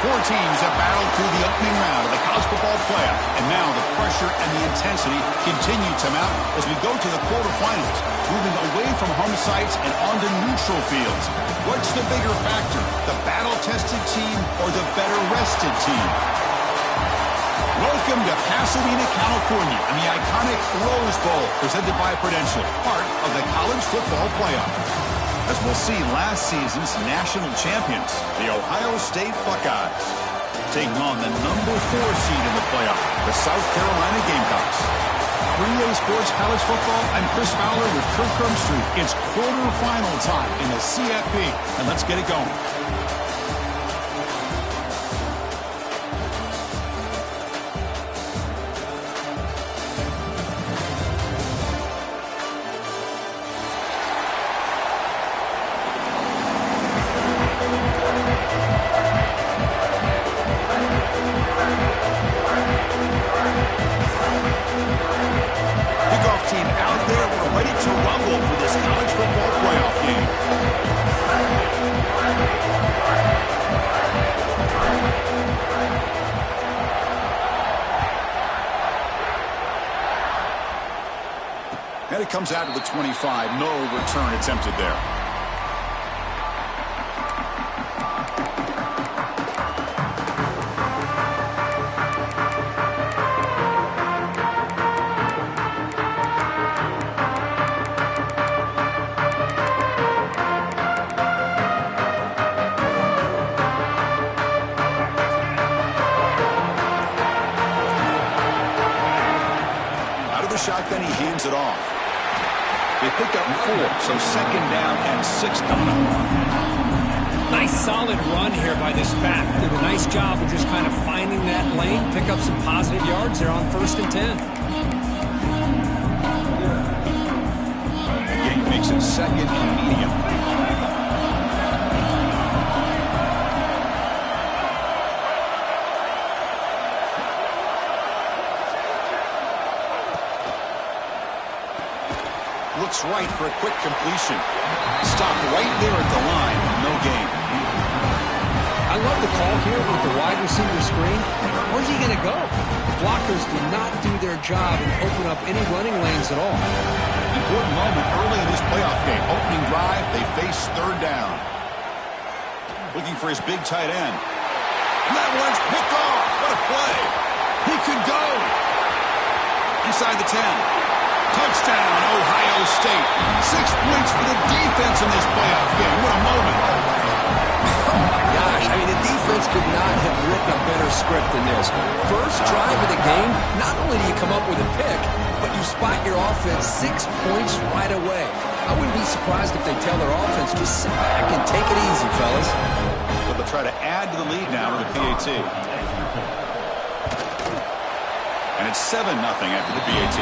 Four teams have battled through the opening round of the college football playoff, and now the pressure and the intensity continue to mount as we go to the quarterfinals, moving away from home sites and onto neutral fields. What's the bigger factor, the battle-tested team or the better-rested team? Welcome to Pasadena, California, and the iconic Rose Bowl, presented by Prudential, part of the college football playoff. As we'll see, last season's national champions, the Ohio State Buckeyes, taking on the number 4 seed in the playoff, the South Carolina Gamecocks. 3A Sports College Football, I'm Chris Fowler with Kirk Crumbstreet. It's quarterfinal time in the CFP, and let's get it going. And it comes out to the 25. No return attempted there. Out of the shotgun, he hands it off. They picked up 4, so second down and 6 coming up. Nice solid run here by this back. Did a nice job of just kind of finding that lane, pick up some positive yards there on 1st and 10. The game makes it second and medium. Looks right for a quick completion. Stopped right there at the line. No gain. I love the call here with the wide receiver screen. Where's he going to go? The blockers did not do their job and open up any running lanes at all. Important moment early in this playoff game. Opening drive, they face third down. Looking for his big tight end. And that one's picked off. What a play. He could go. Inside the 10. Touchdown, Ohio State. 6 points for the defense in this playoff game. What a moment. Oh, my gosh. I mean, the defense could not have written a better script than this. First drive of the game, not only do you come up with a pick, but you spot your offense 6 points right away. I wouldn't be surprised if they tell their offense to sit back and take it easy, fellas. But they'll try to add to the lead now with the PAT. And it's 7-0 after the PAT.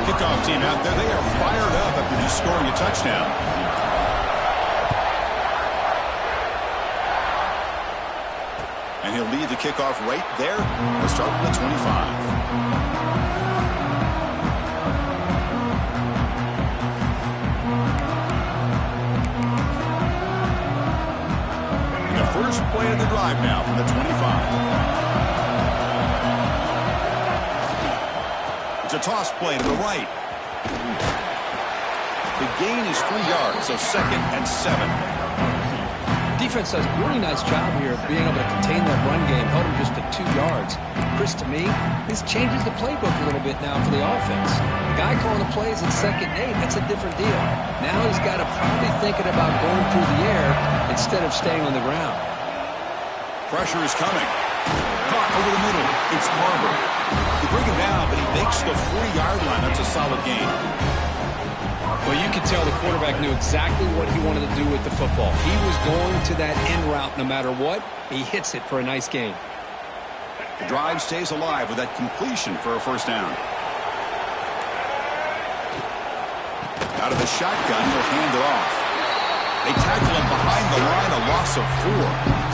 Kickoff team out there, they are fired up after just scoring a touchdown. And he'll lead the kickoff right there. We'll start from the 25. And the first play of the drive now from the 25. It's a toss play to the right. The gain is 3 yards, so 2nd and 7. Defense does a really nice job here of being able to contain that run game, held him just to 2 yards. Chris, to me, this changes the playbook a little bit now for the offense. The guy calling the plays at 2nd and 8, that's a different deal. Now he's got to probably thinking about going through the air instead of staying on the ground. Pressure is coming. Caught over the middle. It's Barber. They bring him down, but he makes the 40-yard line. That's a solid gain. Well, you could tell the quarterback knew exactly what he wanted to do with the football. He was going to that end route no matter what. He hits it for a nice gain. The drive stays alive with that completion for a first down. Out of the shotgun, he'll hand it off. They tackle him behind the line, a loss of 4.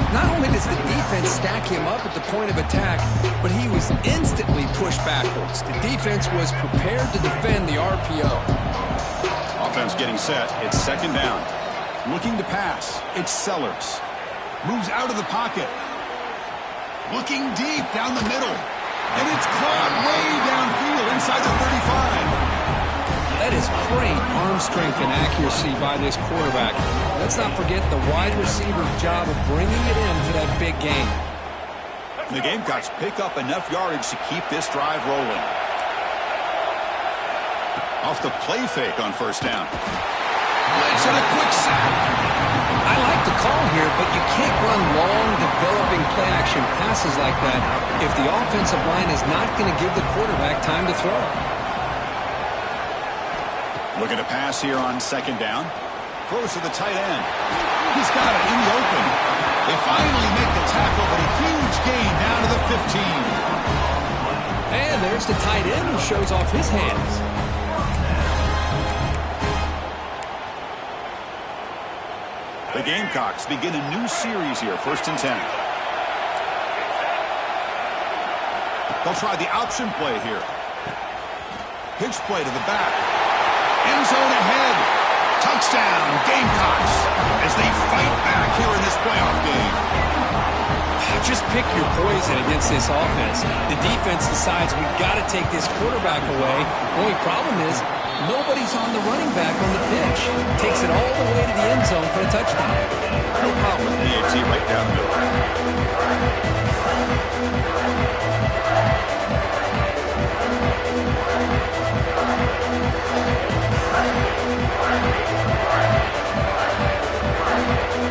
Not only does the defense stack him up at the point of attack, but he was instantly pushed backwards. The defense was prepared to defend the RPO. offense getting set. It's second down. Looking to pass. It's Sellers. Moves out of the pocket. Looking deep down the middle. And it's caught way downfield inside the 35. That is great arm strength and accuracy by this quarterback. Let's not forget the wide receiver's job of bringing it in for that big gain. The Gamecocks pick up enough yardage to keep this drive rolling. Off the play fake on first down. Blitz and a quick sack. I like the call here, but you can't run long, developing play-action passes like that if the offensive line is not going to give the quarterback time to throw. Looking to pass here on second down. Throws to the tight end. He's got it in the open. They finally make the tackle, but a huge gain down to the 15. And there's the tight end who shows off his hands. The Gamecocks begin a new series here, 1st and 10. They'll try the option play here. Pitch play to the back. End zone ahead. Touchdown, Gamecocks, as they fight back here in this playoff game. Just pick your poison against this offense. The defense decides we've got to take this quarterback away. The only problem is nobody's on the running back on the pitch. Takes it all the way to the end zone for a touchdown. No problem with PAT right down the middle.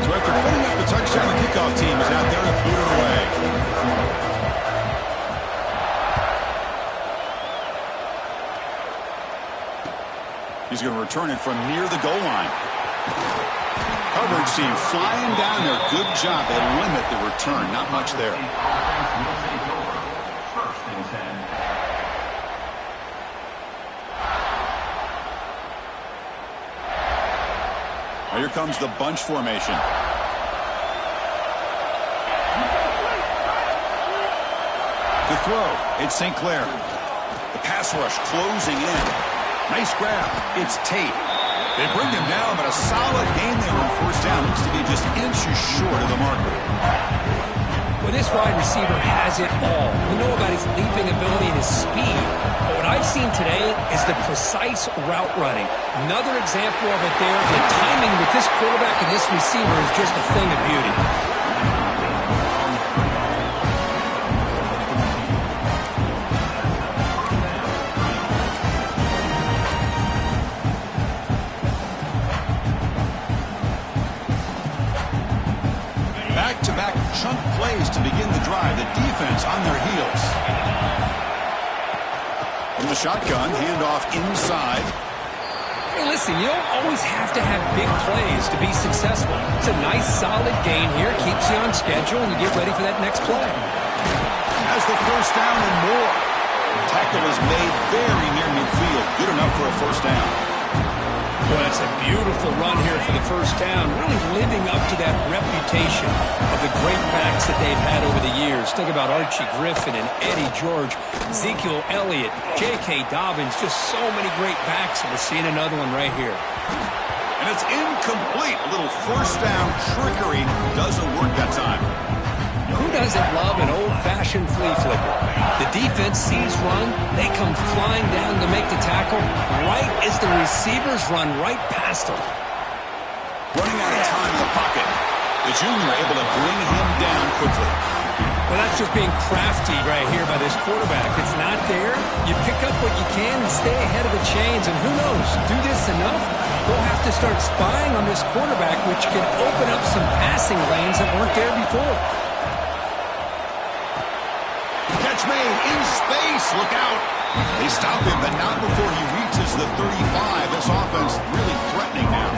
So after putting up the touchdown, the kickoff team is out there to boot it away. He's going to return it from near the goal line. Coverage team flying down there. Good job. They limit the return. Not much there. Now here comes the bunch formation. The throw. It's St. Clair. The pass rush closing in. Nice grab. It's Tate. They bring him down, but a solid gain there on first down. Looks to be just inches short of the marker. Well, this wide receiver has it all. We know about his leaping ability and his speed. But what I've seen today is the precise route running. Another example of it there. The timing with this quarterback and this receiver is just a thing of beauty. Chunk plays to begin the drive. The defense on their heels. From the shotgun, handoff inside. Hey, listen, you don't always have to have big plays to be successful. It's a nice, solid gain here. Keeps you on schedule, and you get ready for that next play. Has the first down and more. Tackle is made very near midfield. Good enough for a first down. Well, that's a beautiful run here for the first down, really living up to that reputation of the great backs that they've had over the years. Think about Archie Griffin and Eddie George, Ezekiel Elliott, J.K. Dobbins, just so many great backs, and we're seeing another one right here. And it's incomplete. A little first down trickery doesn't work that time. Who doesn't love an old-fashioned flea flipper? The defense sees run. They come flying down to make the tackle right as the receivers run right past them. Running out of time in the pocket. The junior able to bring him down quickly. Well, that's just being crafty right here by this quarterback. It's not there. You pick up what you can and stay ahead of the chains. And who knows, do this enough, they'll have to start spying on this quarterback, which can open up some passing lanes that weren't there before. Catch made in space. Look out. They stop him, but not before he reaches the 35. This offense really threatening now.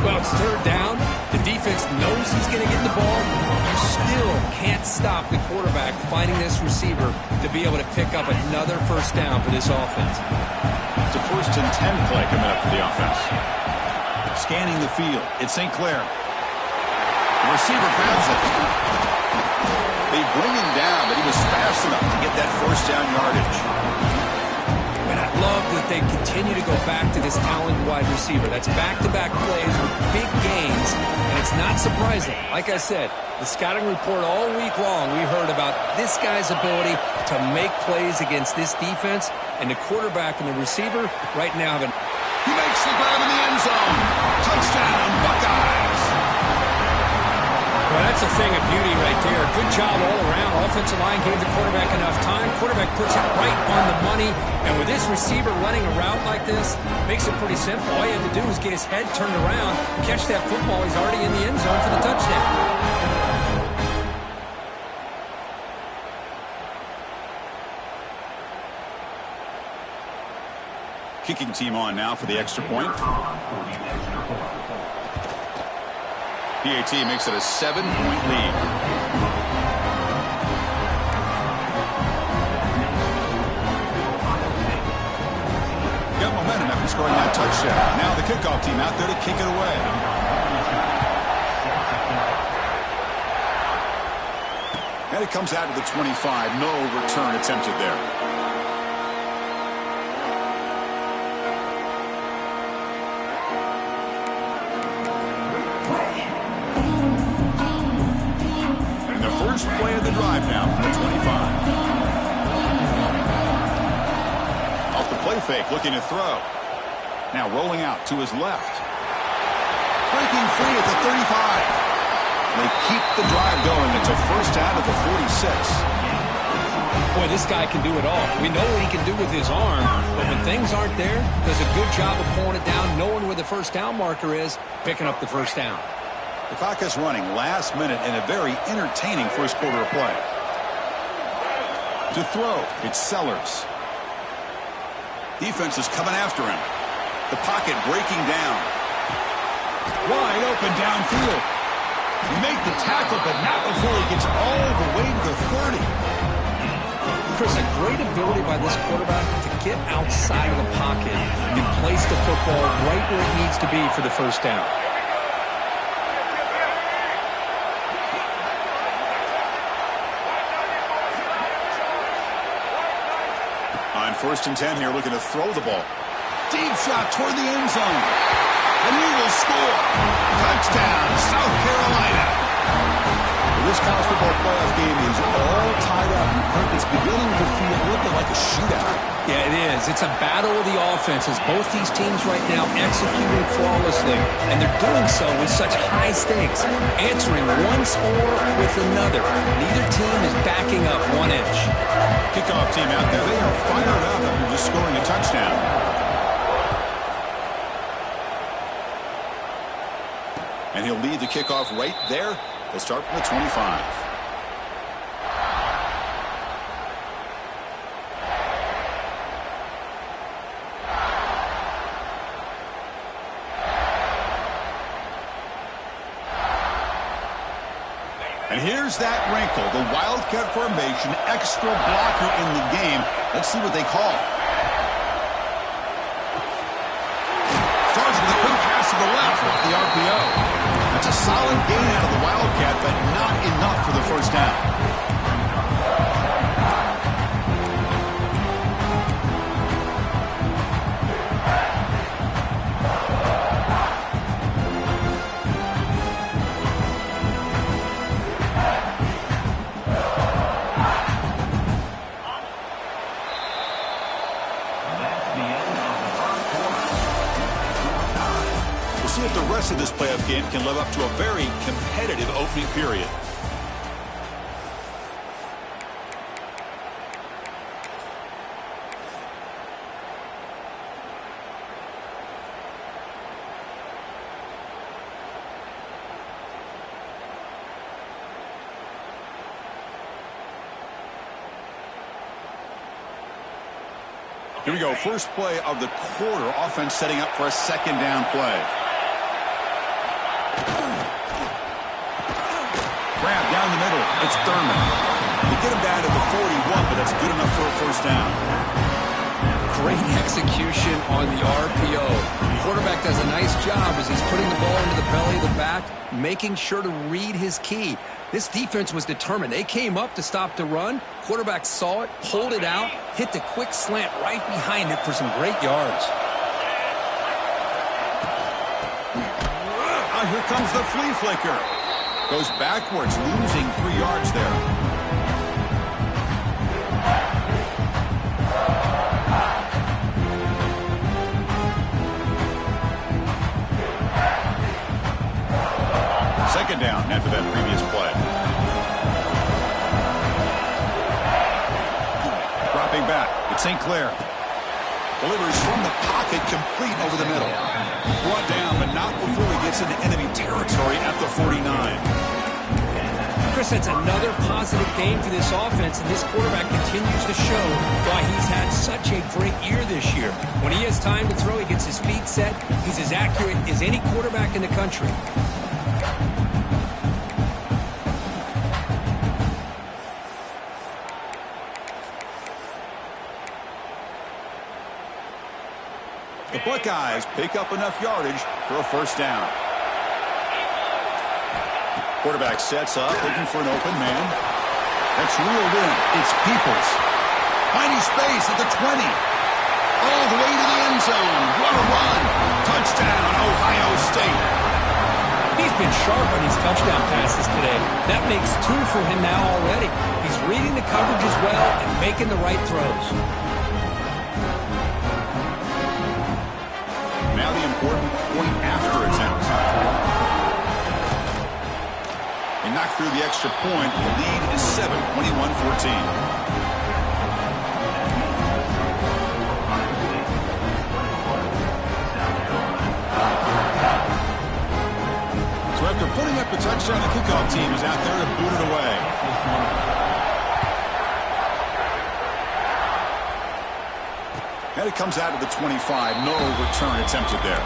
Well, it's third down. The defense knows he's going to get the ball. You still can't stop the quarterback finding this receiver to be able to pick up another first down for this offense. It's a 1st and 10 play coming up for the offense. Scanning the field. It's St. Clair. The receiver grabs it. They bring him down, but he was fast enough to get that first down yardage. And I love that they continue to go back to this talented wide receiver. That's back-to-back plays with big gains, and it's not surprising. Like I said, the scouting report all week long, we heard about this guy's ability to make plays against this defense, and the quarterback and the receiver right now have an... He makes the grab in the end zone. Touchdown, Buckeyes. Well, that's a thing of beauty right there. Good job all around. Offensive line gave the quarterback enough time. Quarterback puts it right on the money. And with this receiver running a route like this, makes it pretty simple. All you have to do is get his head turned around, catch that football. He's already in the end zone for the touchdown. Kicking team on now for the extra point. PAT makes it a 7-point lead. Got momentum after scoring that touchdown. Now the kickoff team out there to kick it away. And it comes out to the 25. No return attempted there. Play of the drive now from the 25. Off the play fake, looking to throw. Now rolling out to his left. Breaking free at the 35. They keep the drive going. It's a first down at the 46. Boy, this guy can do it all. We know what he can do with his arm, but when things aren't there, does a good job of pulling it down, knowing where the first down marker is, picking up the first down. The clock is running last minute in a very entertaining first quarter of play. To throw, it's Sellers. Defense is coming after him. The pocket breaking down. Wide open downfield. He made the tackle, but not before he gets all the way to the 30. Chris, a great ability by this quarterback to get outside of the pocket and place the football right where it needs to be for the first down. First and 10 here, looking to throw the ball. Deep shot toward the end zone. And he will score. Touchdown, South Carolina. This college football playoff game is all tied up. It's beginning to feel a little bit like a shootout. Yeah, it is. It's a battle of the offenses. Both these teams right now executing flawlessly, and they're doing so with such high stakes, answering one score with another. Neither team is backing up 1 inch. Kickoff team out there, they are fired up after just scoring a touchdown. And he'll lead the kickoff right there. They'll start from the 25. And here's that wrinkle, the Wildcat formation, extra blocker in the game. Let's see what they call. Starts with a quick pass to the left off the RPO. That's a solid gain out of the Wildcat, but not enough for the first down. See if the rest of this playoff game can live up to a very competitive opening period. Here we go. First play of the quarter. Offense setting up for a second down play. Grab down the middle. It's Thurman. They get him down to the 41, but that's good enough for a first down. Great execution on the RPO. The quarterback does a nice job as he's putting the ball into the belly of the back, making sure to read his key. This defense was determined. They came up to stop the run. Quarterback saw it, pulled it out, hit the quick slant right behind it for some great yards. Here comes the flea flicker. Goes backwards, losing 3 yards there. Second down after that previous play. Dropping back, it's St. Clair. Delivers from the pocket, complete over the middle. Brought down, but not before he gets into enemy territory at the 49. Chris, that's another positive game for this offense, and this quarterback continues to show why he's had such a great year this year. When he has time to throw, he gets his feet set. He's as accurate as any quarterback in the country. The Buckeyes pick up enough yardage for a first down. Quarterback sets up, looking for an open man. That's reeled in. It's Peoples. Finding space at the 20. All the way to the end zone. What a run. Touchdown, Ohio State. He's been sharp on these touchdown passes today. That makes 2 for him now already. He's reading the coverage as well and making the right throws. Now the important point after attempt. They knock through the extra point. The lead is 7, 21-14. So after putting up a touchdown, the kickoff team is out there to boot it away. And it comes out of the 25. No return attempted there.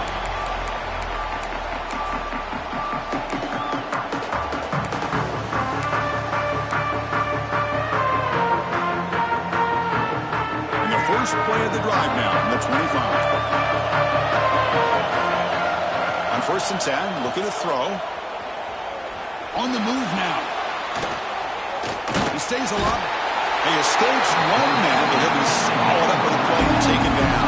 And the first play of the drive now from the 25. On 1st and 10, looking to throw. On the move now. He stays alive. He escapes one man, but he'll be swallowed up with a play and taken down.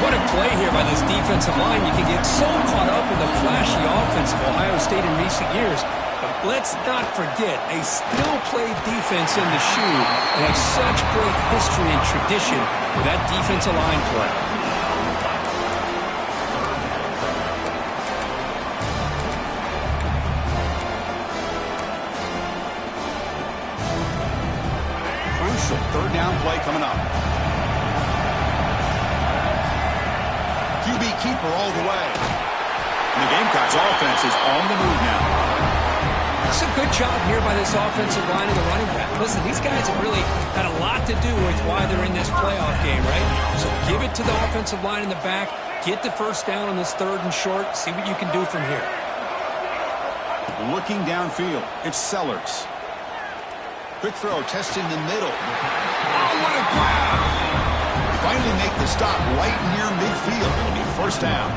What a play here by this defensive line. You can get so caught up in the flashy offense of Ohio State in recent years. But let's not forget, they still play defense in the shoe and have such great history and tradition with that defensive line play. Third down play coming up. QB keeper all the way. And the Gamecocks offense is on the move now. It's a good job here by this offensive line and the running back. Listen, these guys have really had a lot to do with why they're in this playoff game, right? So give it to the offensive line in the back. Get the first down on this 3rd and short. See what you can do from here. Looking downfield, it's Sellers. Quick throw, testing the middle. Oh, what a grab! Finally make the stop right near midfield. It'll be first down.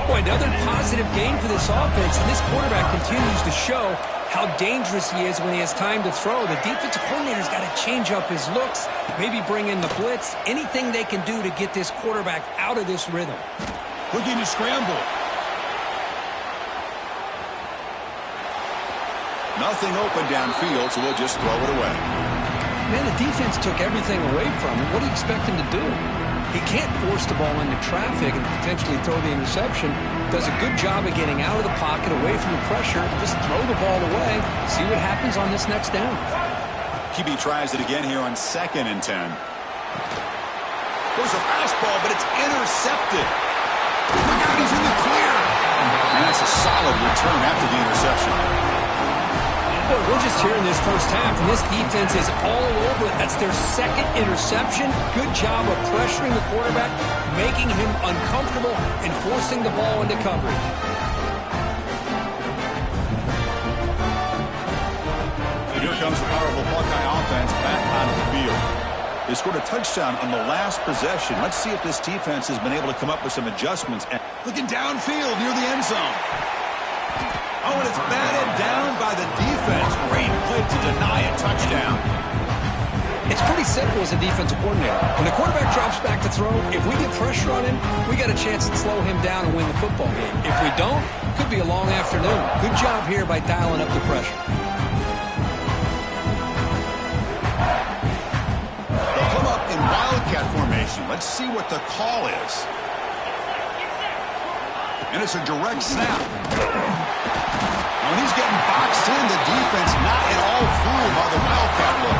Boy, another positive game for this offense, and this quarterback continues to show how dangerous he is when he has time to throw. The defensive coordinator's got to change up his looks, maybe bring in the blitz, anything they can do to get this quarterback out of this rhythm. Looking to scramble. Nothing open downfield, so we'll just throw it away. Man, the defense took everything away from him. What do you expect him to do? He can't force the ball into traffic and potentially throw the interception. Does a good job of getting out of the pocket, away from the pressure. Just throw the ball away. See what happens on this next down. QB tries it again here on 2nd and 10. Goes a fastball, but it's intercepted. Look out, he's in the clear. And that's a solid return after the interception. Boy, we're just here in this first half, and this defense is all over it. That's their 2nd interception. Good job of pressuring the quarterback, making him uncomfortable, and forcing the ball into coverage. And here comes the powerful Buckeye offense back out of the field. They scored a touchdown on the last possession. Let's see if this defense has been able to come up with some adjustments. Looking downfield near the end zone. Oh, and it's batted down by the defense. Great play to deny a touchdown. It's pretty simple as a defensive coordinator. When the quarterback drops back to throw, if we get pressure on him, we got a chance to slow him down and win the football game. If we don't, it could be a long afternoon. Good job here by dialing up the pressure. They'll come up in wildcat formation. Let's see what the call is. And it's a direct snap. When he's getting boxed in, the defense not at all fooled by the wildcat look.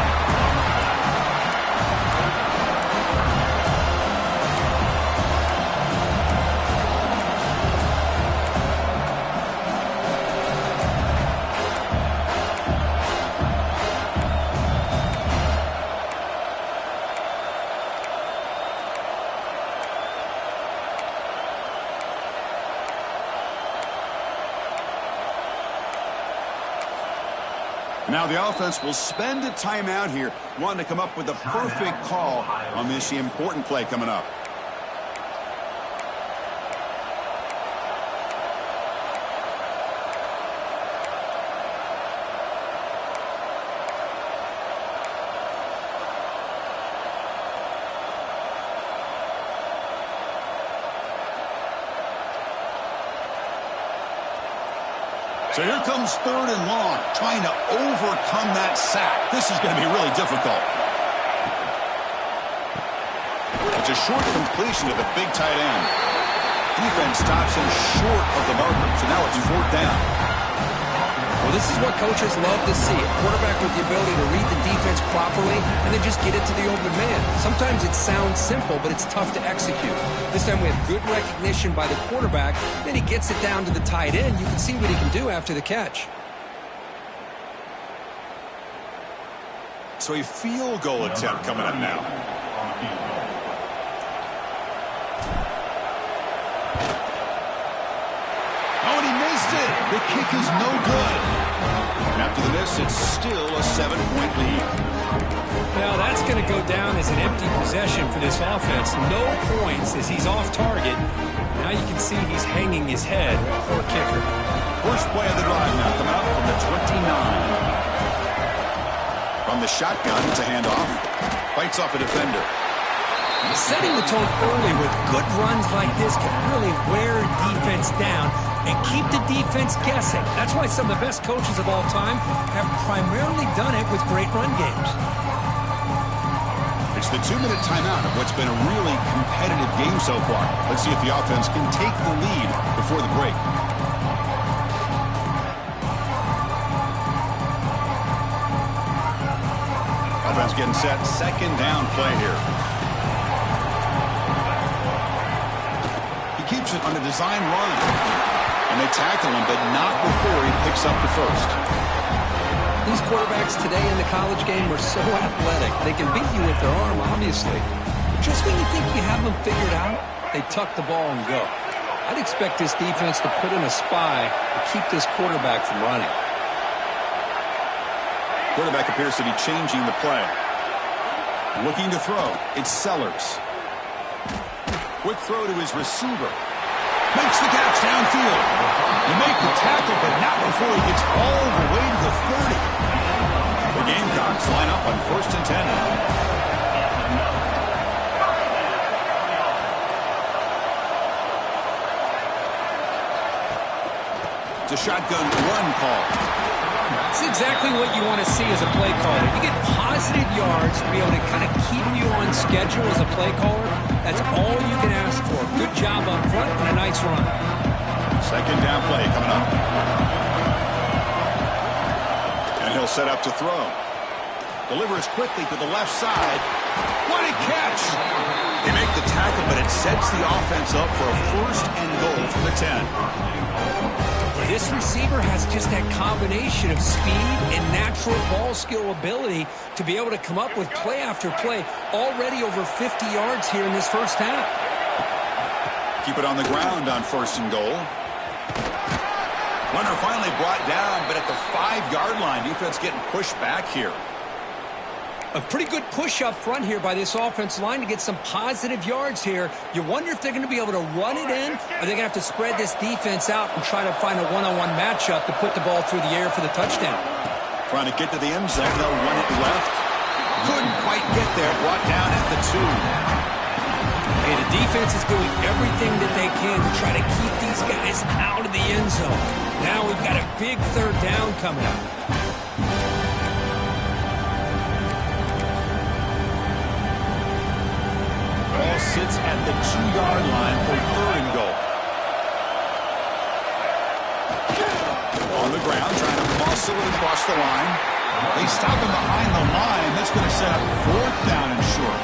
Now the offense will spend a timeout here, wanting to come up with the perfect call on this important play coming up. So here comes 3rd and long, trying to overcome that sack. This is going to be really difficult. It's a short completion to the big tight end. Defense stops him short of the marker, so now it's 4th down. Well, this is what coaches love to see. A quarterback with the ability to read the defense properly and then just get it to the open man. Sometimes it sounds simple, but it's tough to execute. This time we have good recognition by the quarterback. Then he gets it down to the tight end. You can see what he can do after the catch. So a field goal attempt coming up now. Oh, and he missed it. The kick is no good. And after the miss, it's still a 7-point lead. Now that's going to go down as an empty possession for this offense. No points as he's off target. Now you can see he's hanging his head for a kicker. First play of the drive now coming up from the 29. From the shotgun, it's a handoff. Fights off a defender. Setting the tone early with good runs like this can really wear defense down and keep the defense guessing. That's why some of the best coaches of all time have primarily done it with great run games. It's the 2-minute timeout of what's been a really competitive game so far. Let's see if the offense can take the lead before the break. Offense getting set. 2nd down play here. He keeps it on a design run. And they tackle him, but not before he picks up the first. These quarterbacks today in the college game are so athletic. They can beat you with their arm, obviously. But just when you think you have them figured out, they tuck the ball and go. I'd expect this defense to put in a spy to keep this quarterback from running. Quarterback appears to be changing the play. Looking to throw. It's Sellers. Quick throw to his receiver. Makes the catch downfield. He make the tackle, but not before he gets all the way to the 30. The Gamecocks line up on 1st and 10 now. It's a shotgun run call. It's exactly what you want to see as a play caller. You get positive yards to be able to kind of keep you on schedule as a play caller. That's all you can ask for. Good job up front and a nice run. 2nd down play coming up. And he'll set up to throw. Delivers quickly to the left side. What a catch! They make the tackle, but it sets the offense up for a 1st and goal from the 10. This receiver has just that combination of speed and natural ball skill ability to be able to come up with play after play. Already over 50 yards here in this first half. Keep it on the ground on 1st and goal. Runner finally brought down, but at the 5-yard line, defense getting pushed back here. A pretty good push up front here by this offense line to get some positive yards here. You wonder if they're going to be able to run it in, or they're going to have to spread this defense out and try to find a one-on-one matchup to put the ball through the air for the touchdown. Trying to get to the end zone. They'll run it left. Couldn't quite get there. Brought down at the 2. Hey, the defense is doing everything that they can to try to keep these guys out of the end zone. Now we've got a big 3rd down coming up. Ball sits at the 2-yard line for 3rd and goal. On the ground, trying to muscle it across the line. They stop him behind the line. That's going to set up 4th down and short.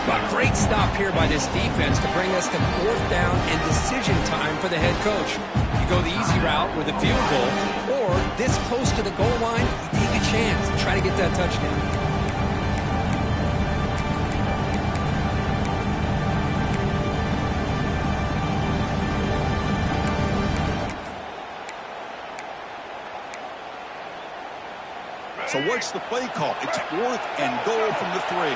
A great stop here by this defense to bring us to 4th down and decision time for the head coach. You go the easy route with a field goal, or this close to the goal line, you take a chance to try to get that touchdown. So what's the play call? It's 4th and goal from the 3.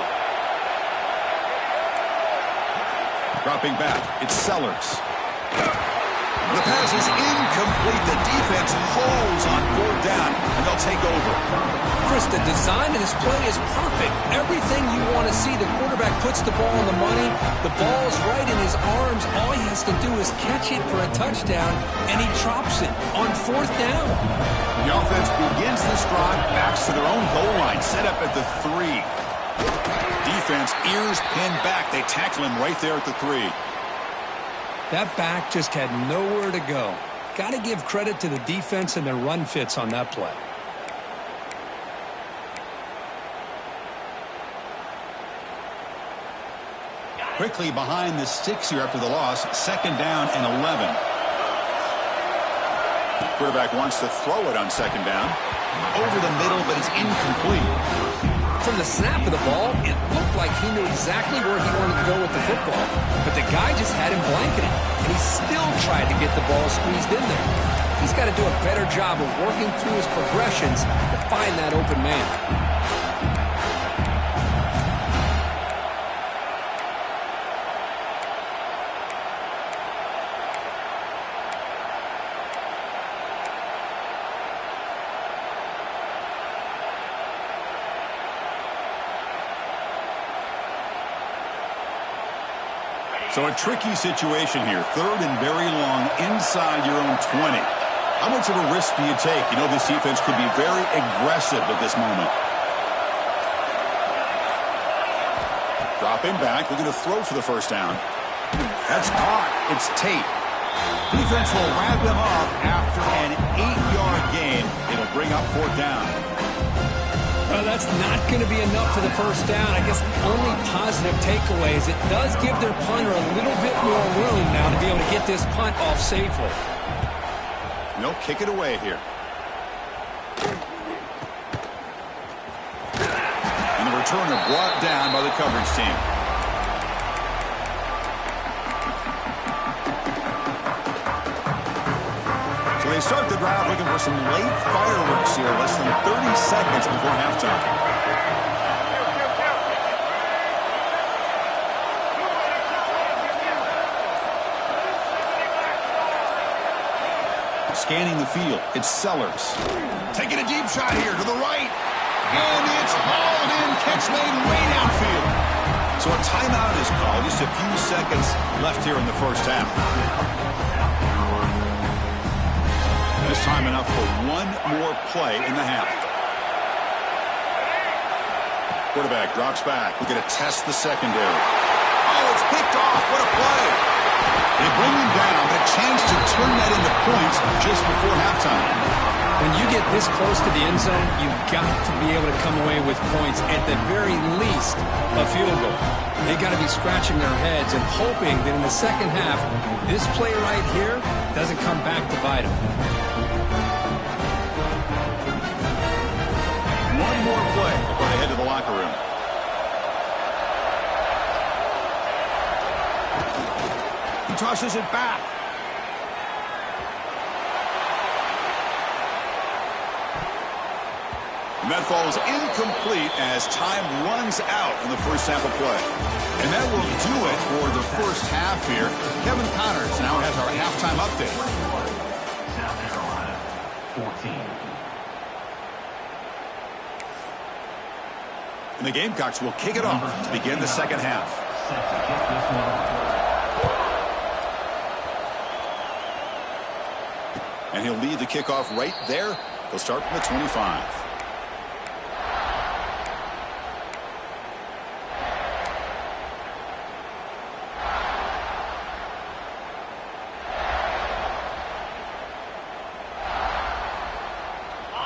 Dropping back, it's Sellers. The pass is incomplete. The defense holds on 4th down, and they'll take over. Chris, the design of this play is perfect. Everything you want to see. The quarterback puts the ball on the money. The ball's right in his arms. All he has to do is catch it for a touchdown, and he drops it on 4th down. The offense begins this drive, backs to their own goal line, set up at the 3. Defense, ears pinned back. They tackle him right there at the 3. That back just had nowhere to go. Got to give credit to the defense and their run fits on that play. Quickly behind the sticks here after the loss. 2nd down and 11. Quarterback wants to throw it on 2nd down. Over the middle, but it's incomplete. From the snap of the ball, it looked like he knew exactly where he wanted to go with the football. But the guy just had him blanketed, and he still tried to get the ball squeezed in there. He's got to do a better job of working through his progressions to find that open man. So a tricky situation here. 3rd and very long inside your own 20. How much of a risk do you take? You know this defense could be very aggressive at this moment. Dropping back, looking to throw for the 1st down. That's caught. It's Tate. Defense will wrap him up after an 8-yard gain. It'll bring up 4th down. Well, that's not going to be enough for the 1st down. I guess the only positive takeaway is it does give their punter a little bit more room now to be able to get this punt off safely. And they'll kick it away here. And the returner brought down by the coverage team. They start the drive looking for some late fireworks here, less than 30 seconds before halftime. Scanning the field, it's Sellers. Taking a deep shot here to the right. And it's hauled in, catch made way downfield. So a timeout is called, just a few seconds left here in the 1st half. This time enough for one more play in the half. Quarterback drops back. We're going to test the secondary. Oh, it's picked off. What a play. They bring him down, but a chance to turn that into points just before halftime. When you get this close to the end zone, you've got to be able to come away with points, at the very least, a field goal. They've got to be scratching their heads and hoping that in the 2nd half, this play right here doesn't come back to bite them. One more play before they head to the locker room. He tosses it back. And that falls incomplete as time runs out in the first sample play. And that will do it for the first half here. Kevin Connors now has our halftime update. South Carolina, 14. And the Gamecocks will kick it off to begin the second half. Set to kick this one off. And he'll lead the kickoff right there. He'll start from the 25.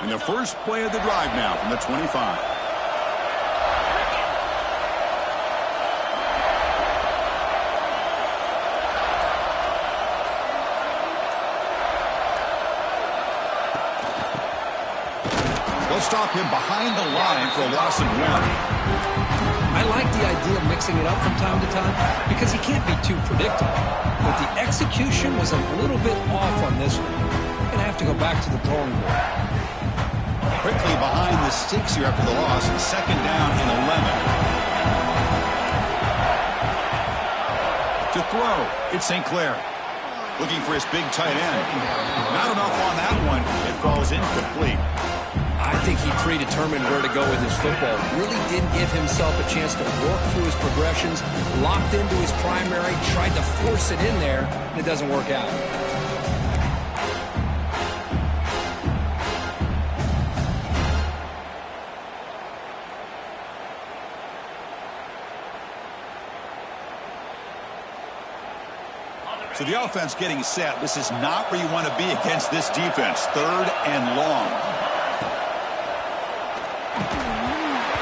And the first play of the drive now from the 25. They'll stop him behind the line for a loss of 1. I like the idea of mixing it up from time to time because he can't be too predictable. But the execution was a little bit off on this one. We're going to have to go back to the drawing board. Quickly behind the sticks here after the loss. Second down and 11. To throw, it's St. Clair. Looking for his big tight end. Not enough on that one. It falls incomplete. I think he predetermined where to go with his football. Really didn't give himself a chance to work through his progressions. Locked into his primary, tried to force it in there, and it doesn't work out. So the offense getting set. This is not where you want to be against this defense. Third and long.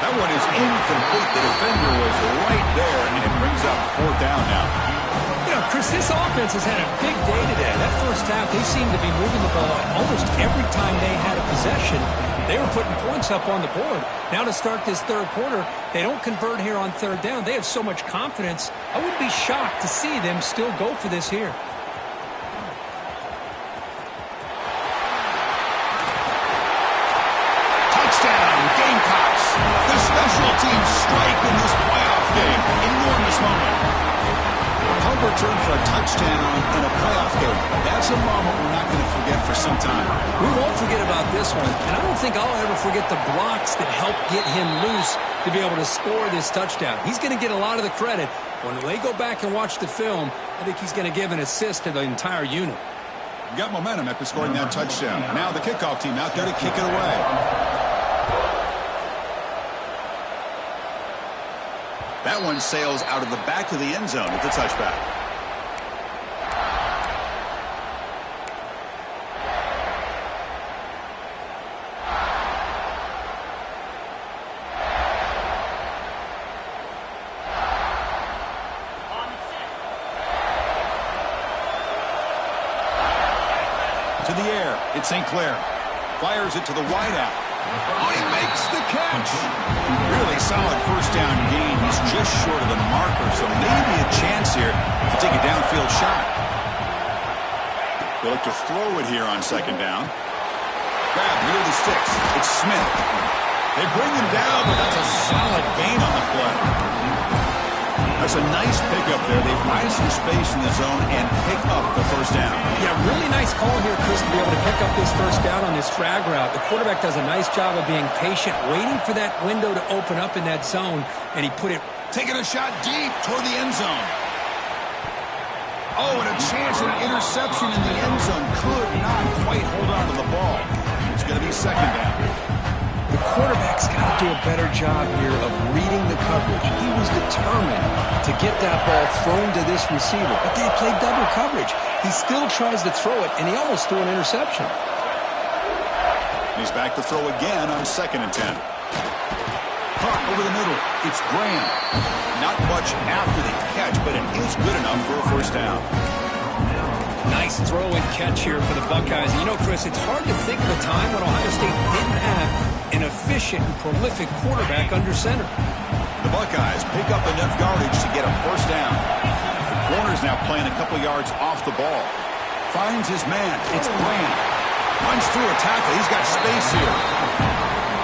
That one is incomplete. The defender was right there, and it brings up fourth down now. You know, Chris, this offense has had a big day today. That first half, they seemed to be moving the ball almost every time they had a possession. They were putting points up on the board. Now to start this third quarter, they don't convert here on third down. They have so much confidence. I wouldn't be shocked to see them still go for this here. Touchdown, Gamecocks. The special teams strike in this playoff game. Enormous moment. Punt return for a touchdown in a playoff game. That's a moment we're not going to forget for some time. We won't forget about this one, and I don't think I'll ever forget the blocks that helped get him loose to be able to score this touchdown. He's going to get a lot of the credit. When they go back and watch the film, I think he's going to give an assist to the entire unit. Got momentum after scoring that touchdown. Now the kickoff team out there to kick it away. That one sails out of the back of the end zone with the touchback. To the air, it's St. Clair. Fires it to the wideout. Oh, he makes the catch. Really solid first down gain. He's just short of the marker, so maybe a chance here to take a downfield shot. They look to throw it here on second down. Grab near the sticks. It's Smith. They bring him down, but that's a solid gain on the play. That's a nice pickup there. They find some space in the zone and pick up the first down. Yeah, really nice call here, Chris, to be able to pick up this first down on this drag route. The quarterback does a nice job of being patient, waiting for that window to open up in that zone, and he put it... Taking a shot deep toward the end zone. Oh, and a chance at an interception in the end zone. Could not quite hold on to the ball. It's going to be second down. The quarterback's got to do a better job here of reading the coverage. He was determined to get that ball thrown to this receiver, but they played double coverage. He still tries to throw it, and he almost threw an interception. He's back to throw again on 2nd and 10. Caught over the middle. It's Graham. Not much after the catch, but it is good enough for a first down. Nice throw and catch here for the Buckeyes. And you know, Chris, it's hard to think of a time when Ohio State didn't have an efficient and prolific quarterback under center. The Buckeyes pick up enough yardage to get a first down. The corner's now playing a couple yards off the ball. Finds his man. It's Graham. Runs through a tackle. He's got space here.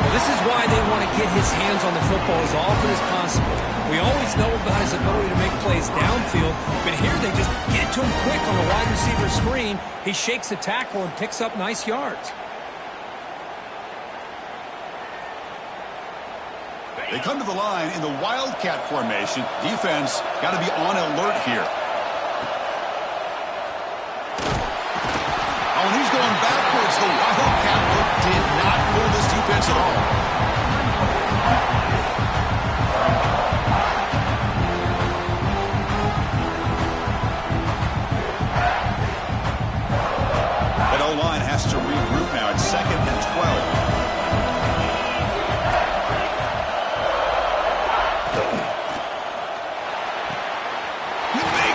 This is why they want to get his hands on the football as often as possible. We always know about his ability to make plays downfield, but here they just get it to him quick on the wide receiver screen. He shakes the tackle and picks up nice yards. They come to the line in the Wildcat formation. Defense got to be on alert here. Oh, and he's going backwards. The Wildcat look did not fool this defense at all. That O-line has to regroup now. It's 2nd and 12.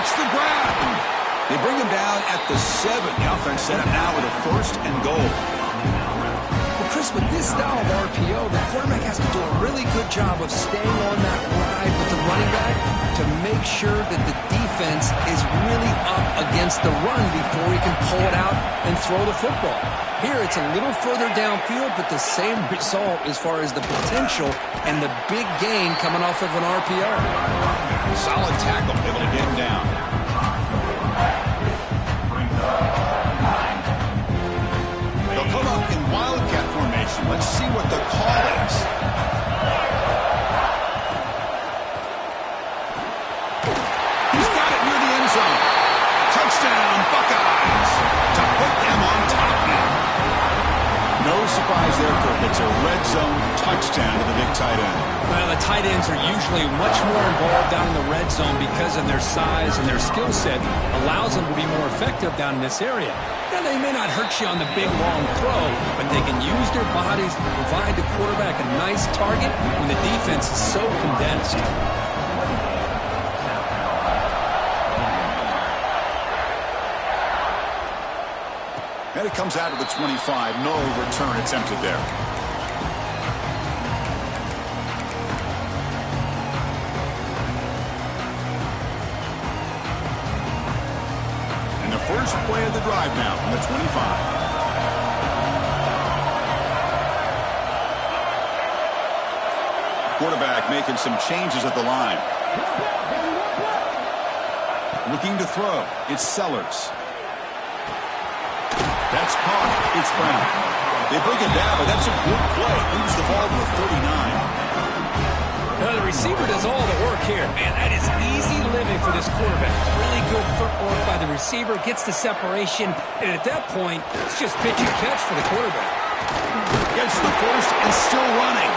The grab. They bring him down at the 7. The offense set up now with a 1st and goal. Well, Chris, with this style of RPO, the quarterback has to do a really good job of staying on that ride with the running back to make sure that the defense is really up against the run before he can pull it out and throw the football. Here, it's a little further downfield, but the same result as far as the potential and the big gain coming off of an RPO. Solid tackle, able to get him down. They'll come up in Wildcat formation. Let's see what the call is. He's got it near the end zone. Touchdown, Buckeyes. To put them on top now. No surprise there, Kirk. It's a red zone touchdown to the big tight end. Well, the tight ends are usually much more involved down in the red zone because of their size and their skill set allows them to be more effective down in this area. Now, they may not hurt you on the big, long throw, but they can use their bodies to provide the quarterback a nice target when the defense is so condensed. And it comes out of the 25. No return attempted there. And the first play of the drive now from the 25. Quarterback making some changes at the line. Looking to throw. It's Sellers. That's caught. It's Brown. They bring it down, but that's a good play. Moves the ball to the 39. Now, the receiver does all the work here. Man, that is easy living for this quarterback. Really good footwork by the receiver. Gets the separation. And at that point, it's just pitch and catch for the quarterback. Gets the first and still running.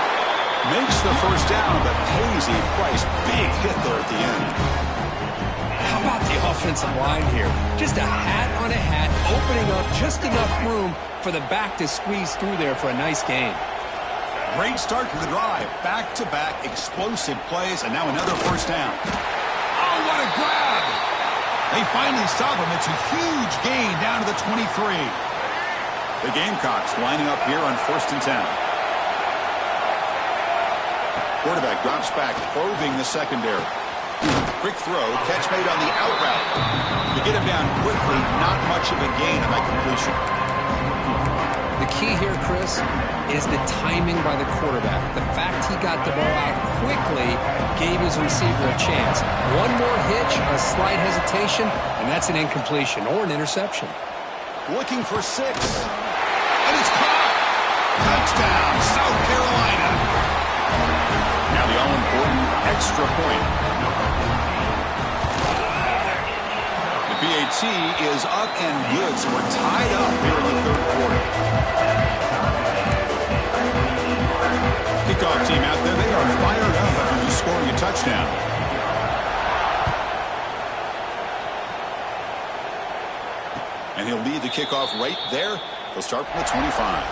Makes the first down, but pays a price. Big hit there at the end. How about the offensive line here? Just a hat on a hat, opening up just enough room for the back to squeeze through there for a nice gain. Great start to the drive. Back-to-back explosive plays, and now another first down. Oh, what a grab! They finally stop him. It's a huge gain down to the 23. The Gamecocks lining up here on 1st and 10. Quarterback drops back, probing the secondary. Quick throw, catch made on the out route. To get him down quickly, not much of a gain on that completion. The key here, Chris, is the timing by the quarterback. The fact he got the ball out quickly gave his receiver a chance. One more hitch, a slight hesitation, and that's an incompletion or an interception. Looking for 6. And it's caught. Touchdown, South Carolina. Now the all-important extra point. The PAT is up and good, so we're tied up here in the 3rd quarter. Kickoff team out there, they are fired up after just scoring a touchdown. And he'll lead the kickoff right there. They'll start from the 25.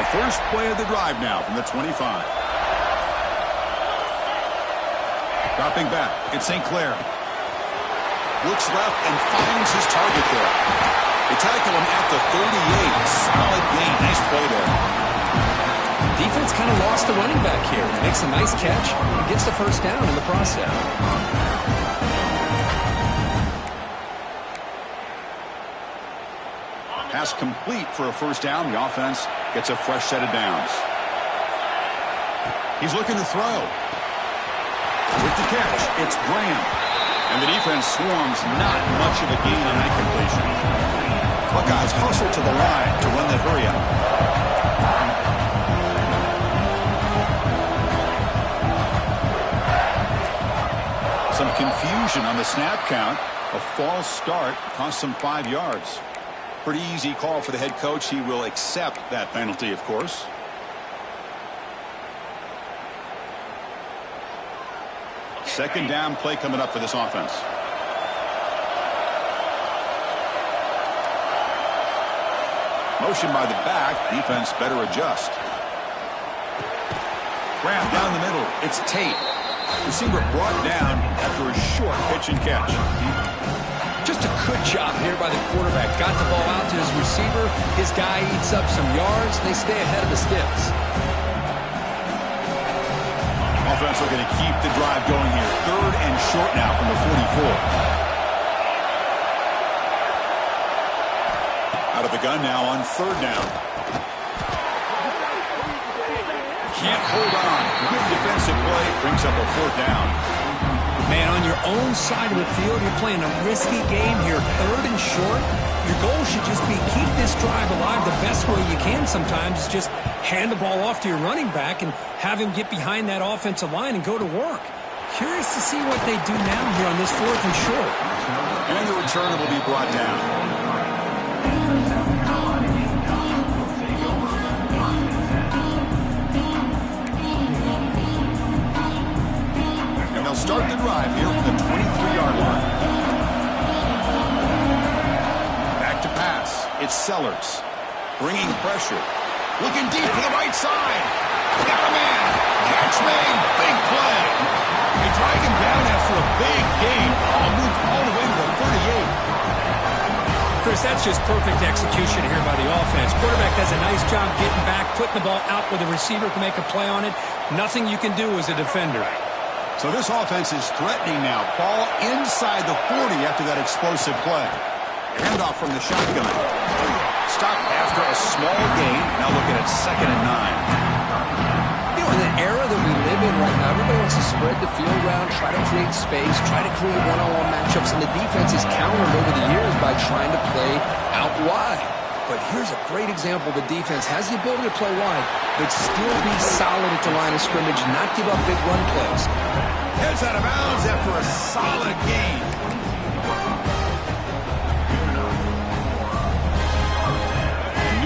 First play of the drive now from the 25. Dropping back, it's St. Clair. Looks left and finds his target there. They tackle him at the 38. Solid gain. Nice play there. Defense kind of lost the running back here. Makes a nice catch and gets the first down in the process. Pass complete for a first down. The offense gets a fresh set of downs. He's looking to throw. With the catch, it's Graham. And the defense swarms, not much of a gain on that completion. Buckeyes hustle to the line to run the hurry up. Some confusion on the snap count. A false start cost some 5 yards. Pretty easy call for the head coach. He will accept that penalty, of course. Second down play coming up for this offense. Motion by the back. Defense better adjust. Grab down the middle. It's Tate. Receiver brought down after a short pitch and catch. Just a good job here by the quarterback. Got the ball out to his receiver. His guy eats up some yards. They stay ahead of the sticks. Offense looking to keep the drive going here. Third and short now from the 44. Out of the gun now on third down. Can't hold on. Good defensive play. Brings up a fourth down. Man, on your own side of the field, you're playing a risky game here. Third and short. Your goal should just be keep this drive alive the best way you can sometimes. Is just hand the ball off to your running back and have him get behind that offensive line and go to work. Curious to see what they do now here on this fourth and short. And the return will be brought down. Start the drive here from the 23-yard line. Back to pass. It's Sellers. Bringing pressure. Looking deep to the right side. Got a man. Catch made. Big play. They drag him down after a big gain. Moved all the way to the 38. Chris, that's just perfect execution here by the offense. Quarterback does a nice job getting back, putting the ball out where the receiver can make a play on it. Nothing you can do as a defender. So this offense is threatening now. Ball inside the 40 after that explosive play. Handoff from the shotgun. Stopped after a small gain. Now looking at 2nd and 9. You know, in the era that we live in right now, everybody wants to spread the field around, try to create space, try to create one-on-one matchups, and the defense is countered over the years by trying to play out wide. But here's a great example. The defense has the ability to play wide, but still be solid at the line of scrimmage, not give up big run plays. Heads out of bounds after a solid gain.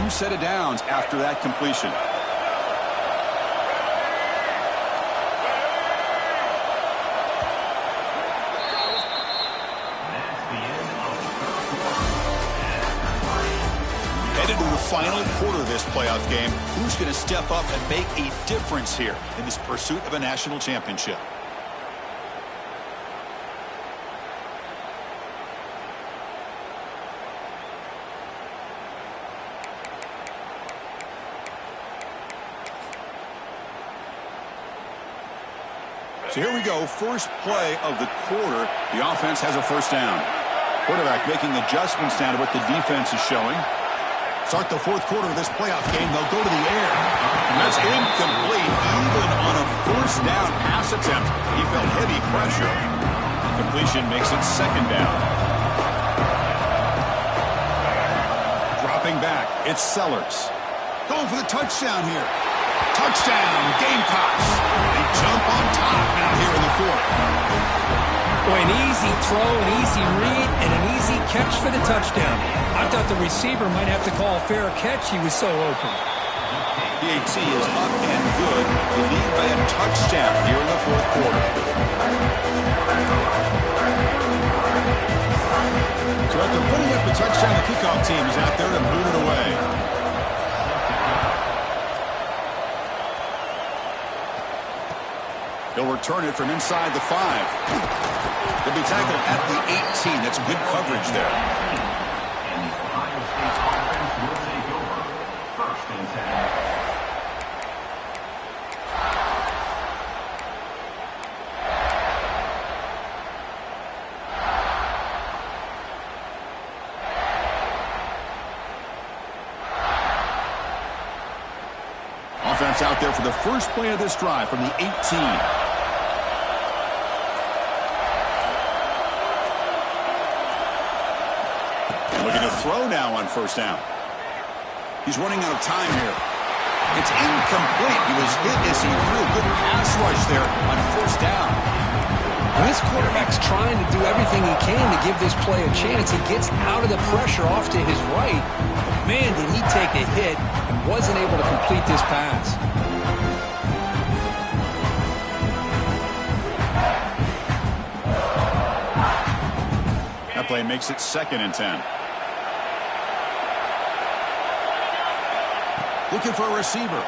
New set of downs after that completion. Headed to the final quarter of this playoff game. Who's going to step up and make a difference here in this pursuit of a national championship? So here we go, first play of the quarter. The offense has a first down. Quarterback making adjustments down to what the defense is showing. Start the fourth quarter of this playoff game. They'll go to the air. And that's incomplete. Even on a first down pass attempt, he felt heavy pressure. Completion makes it second down. Dropping back, it's Sellers. Going for the touchdown here. Touchdown, Gamecocks. They jump on top now here in the fourth. Boy, an easy throw, an easy read, and an easy catch for the touchdown. I thought the receiver might have to call a fair catch. He was so open. The AT is up and good. The lead by a touchdown here in the fourth quarter. So after putting up the touchdown, the kickoff team is out there to boot it away. He'll return it from inside the 5. He'll be tackled at the 18. That's good coverage there. and 10. Offense out there for the first play of this drive from the 18. And looking to throw now on first down. He's running out of time here. It's incomplete. He was hit as he threw a good pass rush there on first down. When this quarterback's trying to do everything he can to give this play a chance, he gets out of the pressure off to his right. But man, did he take a hit and wasn't able to complete this pass. That play makes it 2nd and 10. Looking for a receiver.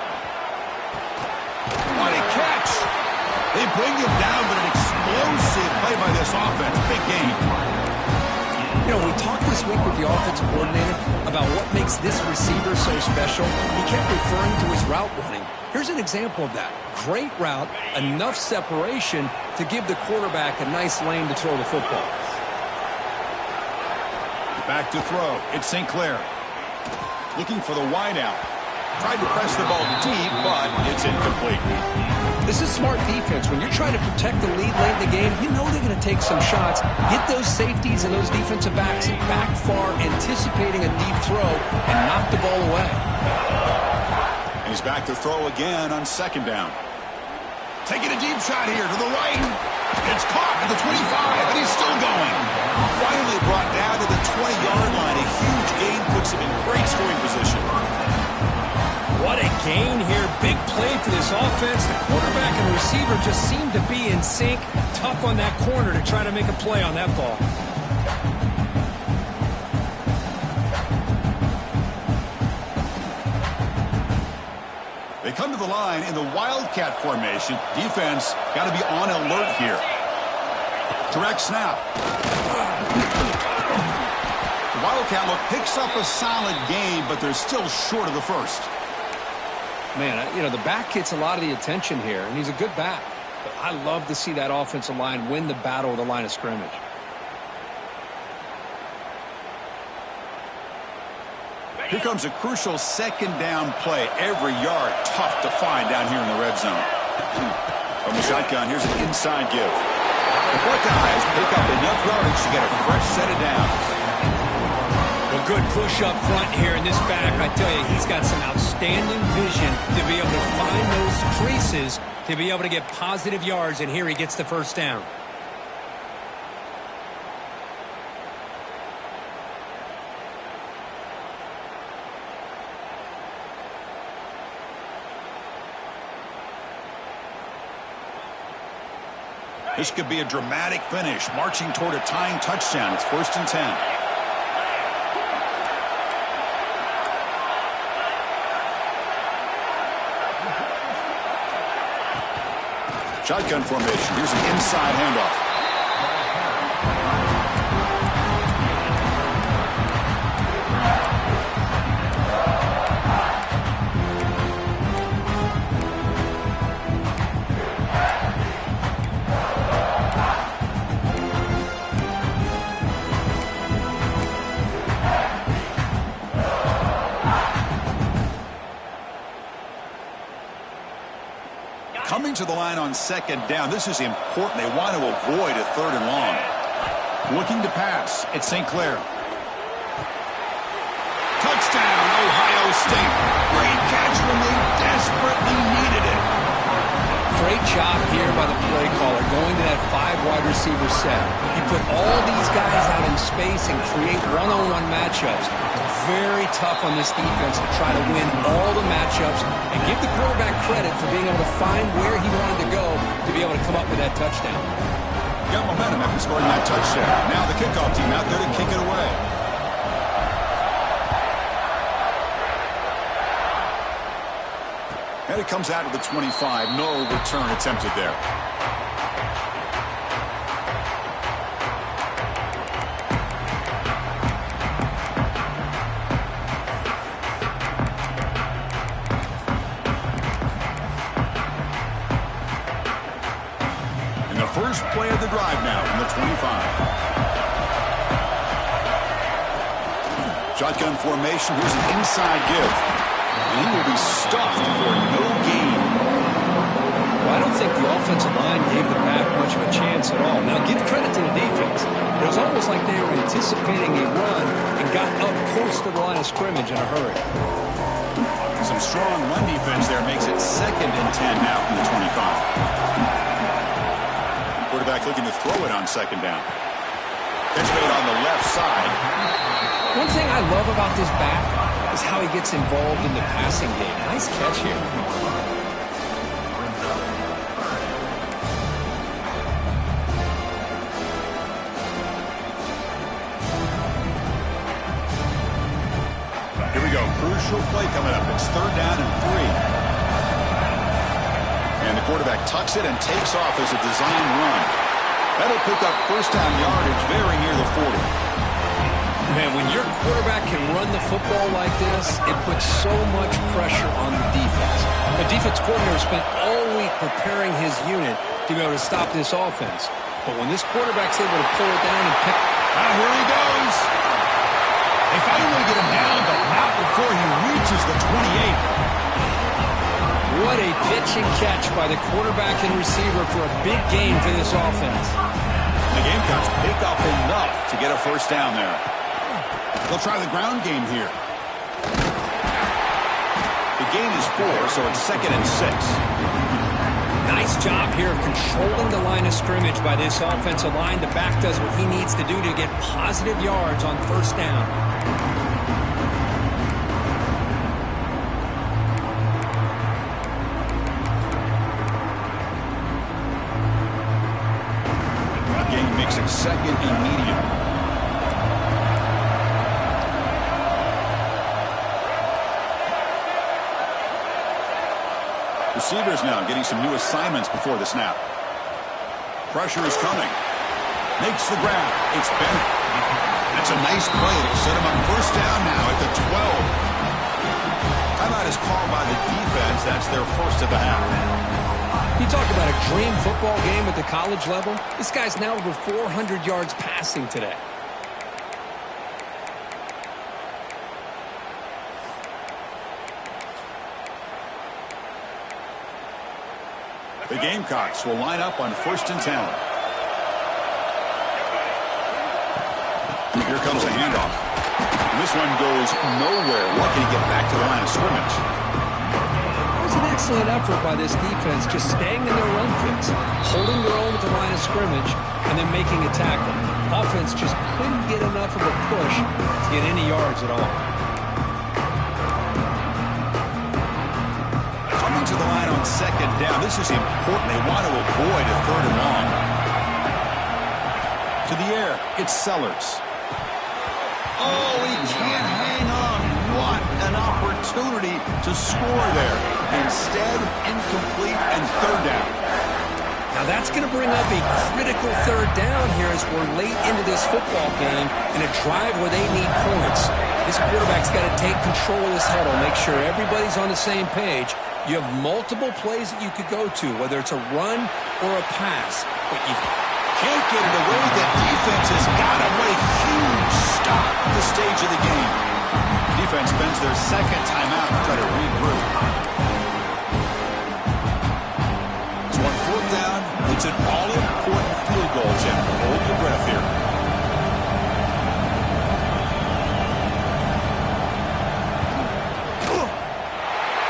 What a catch! They bring him down, but an explosive play by this offense. Big game. You know, we talked this week with the offensive coordinator about what makes this receiver so special. He kept referring to his route running. Here's an example of that. Great route, enough separation to give the quarterback a nice lane to throw the football. Back to throw. It's St. Clair. Looking for the wideout. Tried to press the ball deep, but it's incomplete. This is smart defense. When you're trying to protect the lead late in the game, you know they're going to take some shots. Get those safeties and those defensive backs back far, anticipating a deep throw, and knock the ball away. And he's back to throw again on 2nd down. Taking a deep shot here to the right. It's caught at the 25, and he's still going. Finally brought down to the 20-yard line. A huge gain puts him in great scoring position. What a gain here. Big play for this offense. The quarterback and the receiver just seem to be in sync. Tough on that corner to try to make a play on that ball. They come to the line in the Wildcat formation. Defense got to be on alert here. Direct snap. The Wildcat look picks up a solid game, but they're still short of the first. Man, you know, the back gets a lot of the attention here, and he's a good back. But I love to see that offensive line win the battle of the line of scrimmage. Here comes a crucial 2nd down play. Every yard tough to find down here in the red zone. From the shotgun, here's an inside give. The Buckeyes pick up enough yards to get a fresh set of downs. Well, good push up front here in this back. I tell you, he's got some outstanding vision to be able to find those creases, to be able to get positive yards, and here he gets the first down. This could be a dramatic finish, marching toward a tying touchdown. It's 1st and 10. Shotgun formation. Here's an inside handoff. Coming to the line on 2nd down. This is important. They want to avoid a 3rd and long. Looking to pass. It's St. Clair. Touchdown, Ohio State. Great catch when they desperately needed it. Great job here by the play caller, going to that 5 wide receiver set. You put all these guys out in space and create one-on-one matchups. Very tough on this defense to try to win all the matchups and give the quarterback credit for being able to find where he wanted to go to be able to come up with that touchdown. Got momentum after scoring that touchdown. Now the kickoff team out there to kick it away. And it comes out of the 25. No return attempted there. first play of the drive now from the 25. Shotgun formation. Here's an inside give. And he will be stuffed for no gain. Well, I don't think the offensive line gave the back much of a chance at all. Now, give credit to the defense. It was almost like they were anticipating a run and got up close to the line of scrimmage in a hurry. Some strong run defense there makes it 2nd and 10 now from the 25. Quarterback looking to throw it on 2nd down. Catch made on the left side. One thing I love about this back is how he gets involved in the passing game. Nice catch here. Here we go. Crucial play coming up. It's 3rd down and 3. And the quarterback tucks it and takes off as a design run. That'll pick up 1st down yardage very near the 40. Man, when your quarterback can run the football like this, it puts so much pressure on the defense. The defense coordinator spent all week preparing his unit to be able to stop this offense. But when this quarterback's able to pull it down and pick... Here he goes. They finally get him down, but not before he reaches the 28. What a pitch and catch by the quarterback and receiver for a big gain for this offense. The Gamecocks pick up enough to get a 1st down there. They'll try the ground game here. The gain is 4, so it's 2nd and 6. Nice job here of controlling the line of scrimmage by this offensive line. The back does what he needs to do to get positive yards on 1st down. Gain makes it 2nd and medium. Receivers now getting some new assignments before the snap. Pressure is coming. Makes the grab. It's Bennett. That's a nice play. It'll set him up 1st down now at the 12. Timeout is called by the defense. That's their 1st of the half. You talk about a dream football game at the college level. This guy's now over 400 yards passing today. The Gamecocks will line up on 1st and 10. Here comes a handoff. And this one goes nowhere. Lucky to get back to the line of scrimmage. It was an excellent effort by this defense, just staying in their run fits, holding their own at the line of scrimmage, and then making a tackle. Offense just couldn't get enough of a push to get any yards at all. Coming to the line on 2nd down. This is important. They want to avoid a 3rd and long. To the air. It's Sellers. Oh, he can't hang on. What an opportunity to score there. Instead, incomplete and 3rd down. Now that's going to bring up a critical 3rd down here as we're late into this football game in a drive where they need points. This quarterback's got to take control of this huddle, make sure everybody's on the same page. You have multiple plays that you could go to, whether it's a run or a pass, but you can't get it away. The defense has got him. What a huge stop at this stage of the game. Defense spends their 2nd timeout to try to regroup. So on 4th down, it's an all-important field goal attempt. Hold your breath here.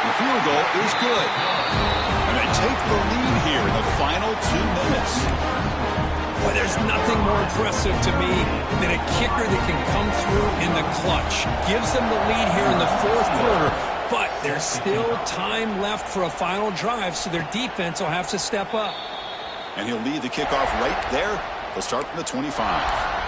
The field goal is good. And they take the lead here in the final 2 minutes. Boy, there's nothing more impressive to me than a kicker that can come through in the clutch. Gives them the lead here in the 4th quarter, but there's still time left for a final drive, so their defense will have to step up. And he'll lead the kickoff right there. They'll start from the 25.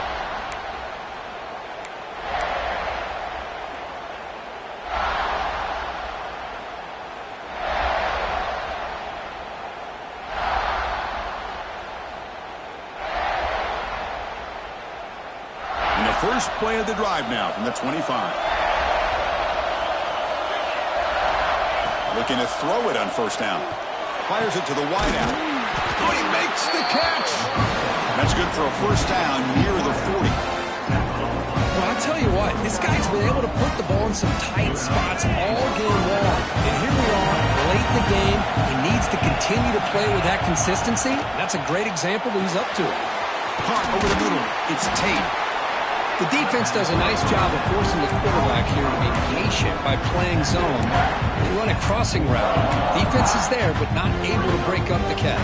First play of the drive now from the 25. Looking to throw it on 1st down. Fires it to the wideout. Oh, he makes the catch. That's good for a first down near the 40. Well, I'll tell you what, this guy's been able to put the ball in some tight spots all game long. And here we are, late in the game. He needs to continue to play with that consistency. That's a great example that he's up to it. Caught over the middle. It's Tate. The defense does a nice job of forcing the quarterback here to be patient by playing zone. They run a crossing route. Defense is there, but not able to break up the catch.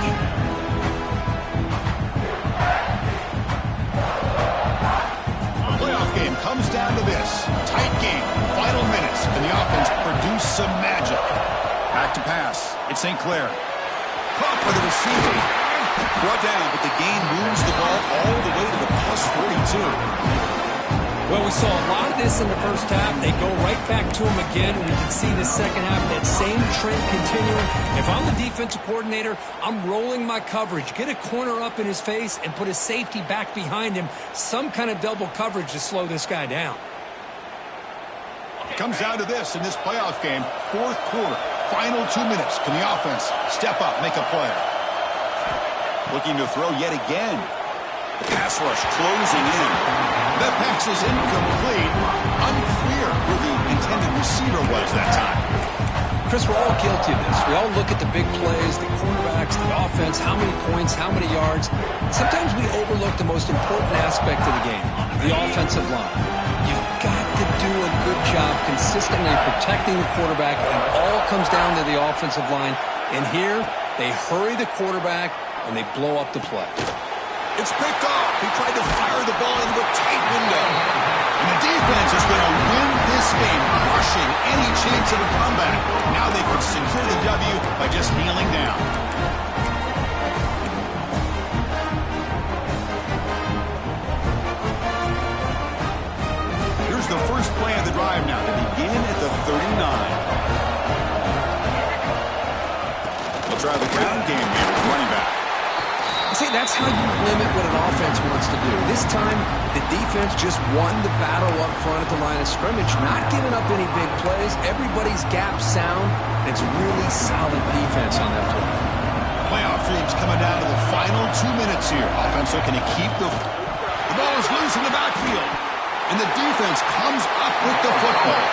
Playoff game comes down to this. Tight game. Final minutes. And the offense produced some magic. Back to pass. It's St. Clair. Caught for the receiver. Brought down, but the game moves the ball all the way to the plus 42. Well, we saw a lot of this in the first half. They go right back to him again, and we can see the second half, that same trend continuing. If I'm the defensive coordinator, I'm rolling my coverage. Get a corner up in his face and put a safety back behind him. Some kind of double coverage to slow this guy down. It comes down to this in this playoff game. Fourth quarter, final 2 minutes. Can the offense step up, make a play? Looking to throw yet again. The pass rush closing in. That pass is incomplete. Unclear who the intended receiver was that time. Chris, we're all guilty of this. We all look at the big plays, the quarterbacks, the offense, how many points, how many yards. Sometimes we overlook the most important aspect of the game, the offensive line. You've got to do a good job consistently protecting the quarterback, and it all comes down to the offensive line. And here, they hurry the quarterback, and they blow up the play. It's picked off. He tried to fire the ball into a tight window. And the defense is going to win this game, crushing any chance of a comeback. Now they can secure the W by just kneeling down. Here's the first play of the drive now. They begin at the 39. They'll try the ground game here with running back. See, that's how you limit what an offense wants to do. This time, the defense just won the battle up front at the line of scrimmage, not giving up any big plays. Everybody's gap sound. It's really solid defense on that play. Playoff dreams coming down to the final 2 minutes here. Offense looking to keep the ball is loose in the backfield. And the defense comes up with the football.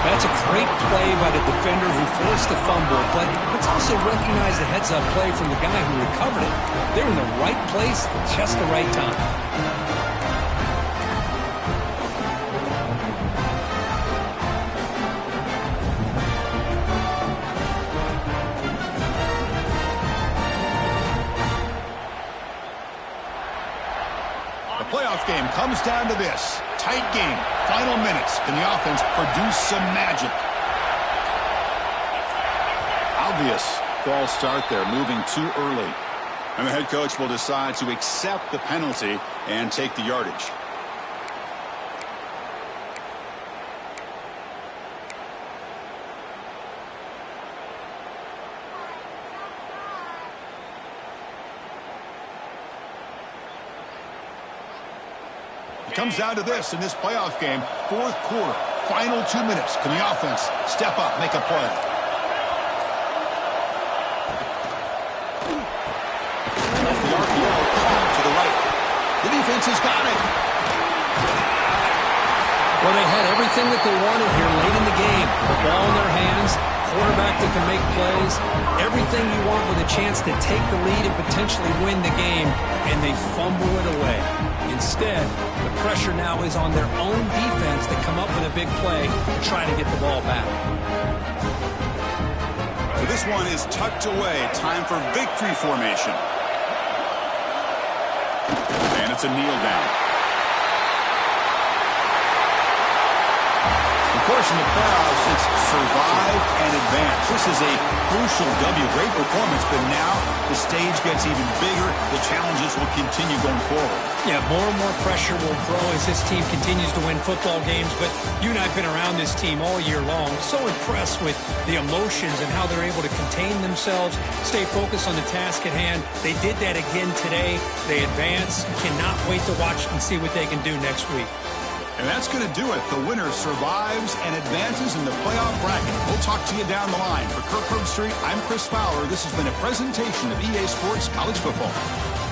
That's a great play by the defender who forced the fumble, but let's also recognize the heads-up play from the guy who recovered it. They're in the right place at just the right time. The playoff game comes down to this. Tight game. Final minutes. Can the offense produce some magic? Obvious false start there, moving too early. And the head coach will decide to accept the penalty and take the yardage. It comes down to this in this playoff game. Fourth quarter, final 2 minutes. Can the offense step up, make a play? Off the RPO, to the right. The defense has got it. Well, they had everything that they wanted here late in the game. The ball in their hands, quarterback that can make plays, everything you want with a chance to take the lead and potentially win the game, and they fumble it away. Instead, the pressure now is on their own defense to come up with a big play to try to get the ball back. So this one is tucked away. Time for victory formation. And it's a kneel down. Of course, in the playoffs, it's survive and advance. This is a crucial W. Great performance, but now the stage gets even bigger. The challenges will continue going forward. Yeah, more and more pressure will grow as this team continues to win football games, but you and I have been around this team all year long. So impressed with the emotions and how they're able to contain themselves, stay focused on the task at hand. They did that again today. They advance. Cannot wait to watch and see what they can do next week. And that's going to do it. The winner survives and advances in the playoff bracket. We'll talk to you down the line. For Kirk Herbstreit, I'm Chris Fowler. This has been a presentation of EA Sports College Football.